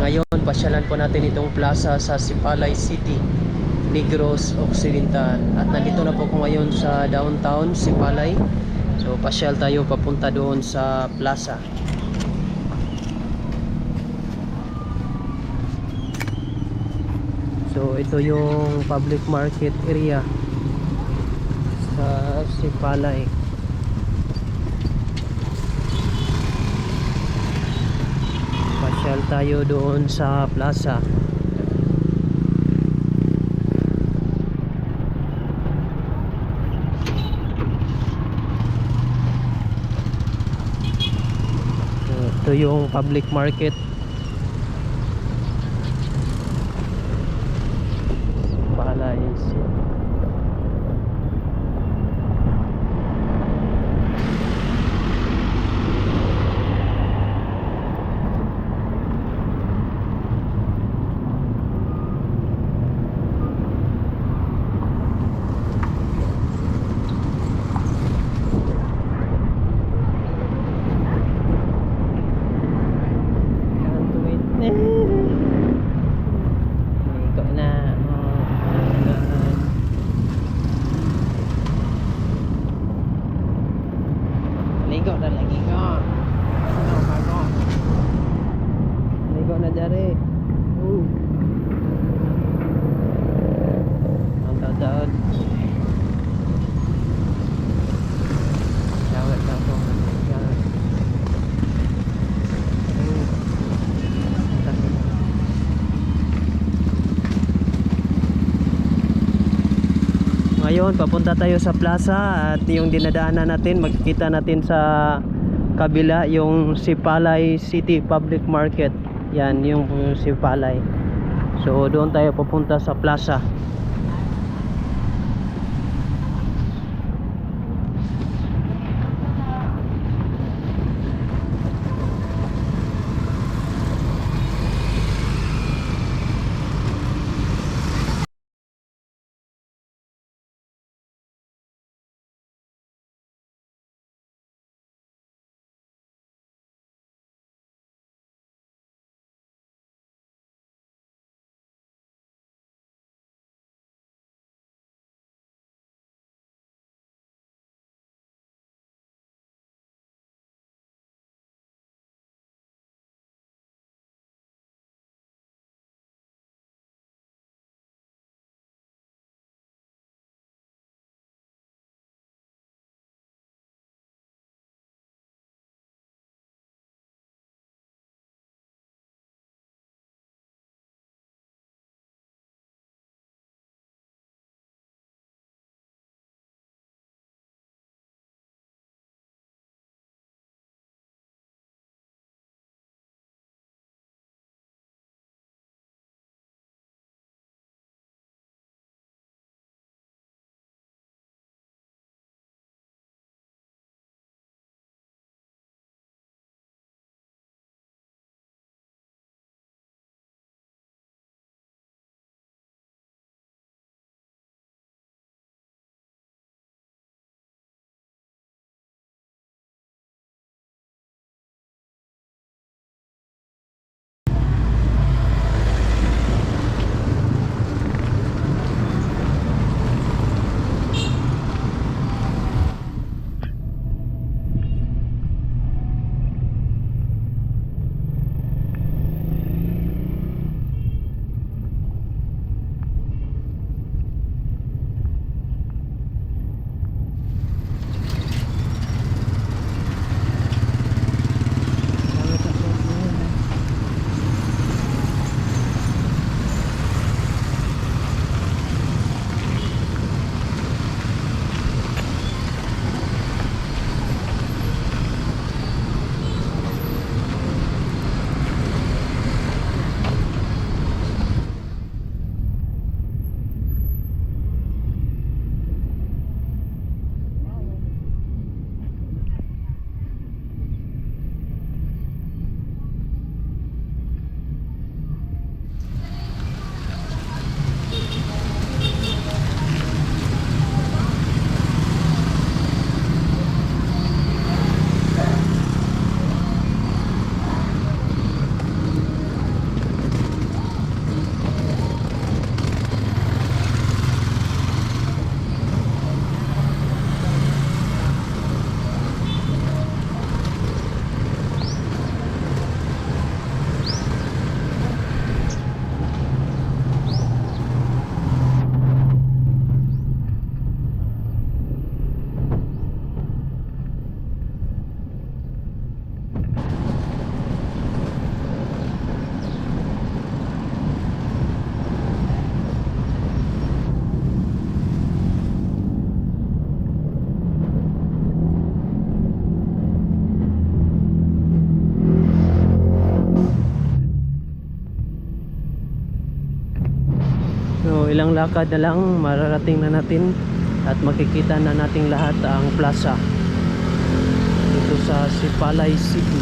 Ngayon, pasyalan po natin itong plaza sa Sipalay City, Negros Occidental. At nandito na po ko ngayon sa downtown Sipalay. So pasyal tayo papunta doon sa plaza. So ito yung public market area sa Sipalay. Pasyal tayo doon sa plaza. Ito yung public market. Sipalay City. Ikot na. Ligo na lagi ko. Ligo na jari. Ang tataon. Jawet na po. Ngayon papunta tayo sa plaza at yung dinadaanan natin, makikita natin sa kabila yung Sipalay City Public Market. Yan yung Sipalay. So doon tayo papunta sa plaza. ilang lakad na lang mararating na natin at makikita na nating lahat ang plaza dito sa Sipalay City.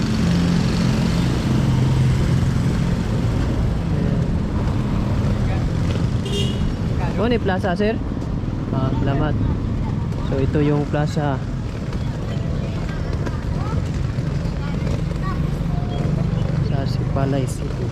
Oh, ni plaza sir? Salamat. So ito yung plaza sa Sipalay City.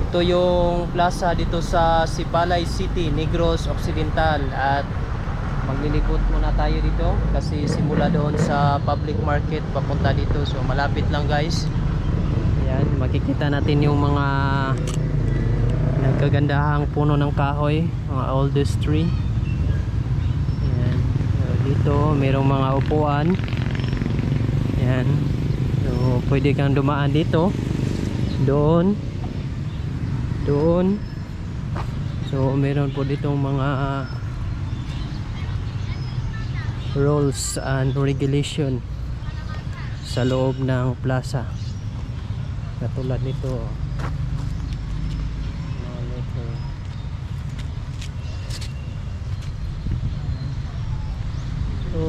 Ito yung plaza dito sa Sipalay City, Negros Occidental, at maglilibot muna tayo dito kasi simula doon sa public market papunta dito, so malapit lang guys. Ayan, makikita natin yung mga nagkagandahang puno ng kahoy, mga oldest tree. Ayan, so dito mayroong mga upuan. Ayan, so pwede kang dumaan dito, doon, so meron po ditong mga rules and regulation sa loob ng plaza, katulad nito. So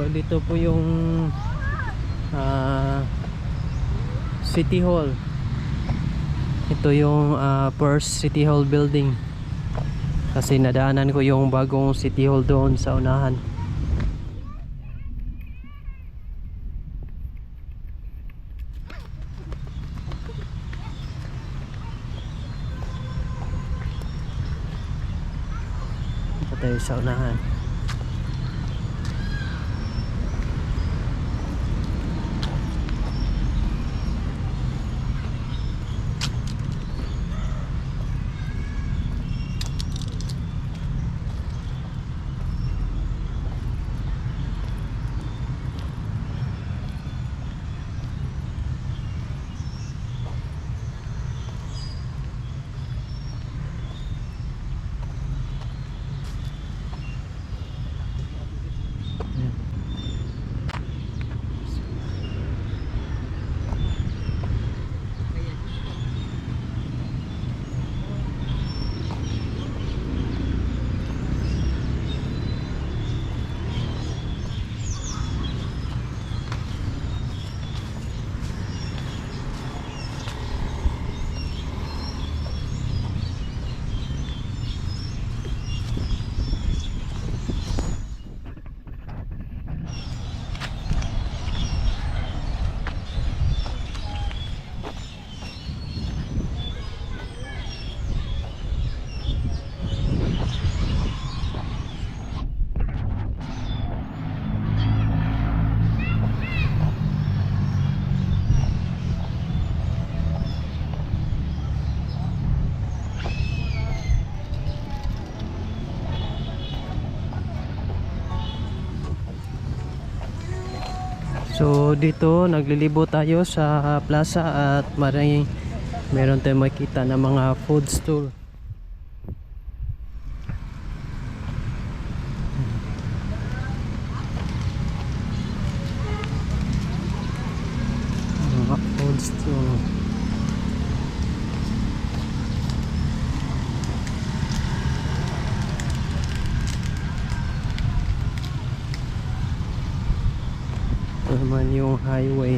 dito po yung City Hall. Ito yung first City Hall building kasi nadaanan ko yung bagong City Hall doon sa unahan. Ito tayo sa unahan. So dito naglilibo tayo sa plaza at meron tayong makita na mga food stall. Mga food stall. Ito naman yung highway.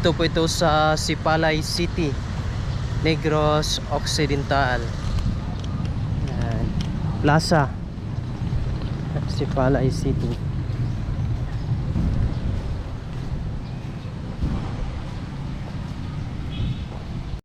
Dito po ito sa Sipalay City, Negros Occidental. Yan. Plaza Sipalay City.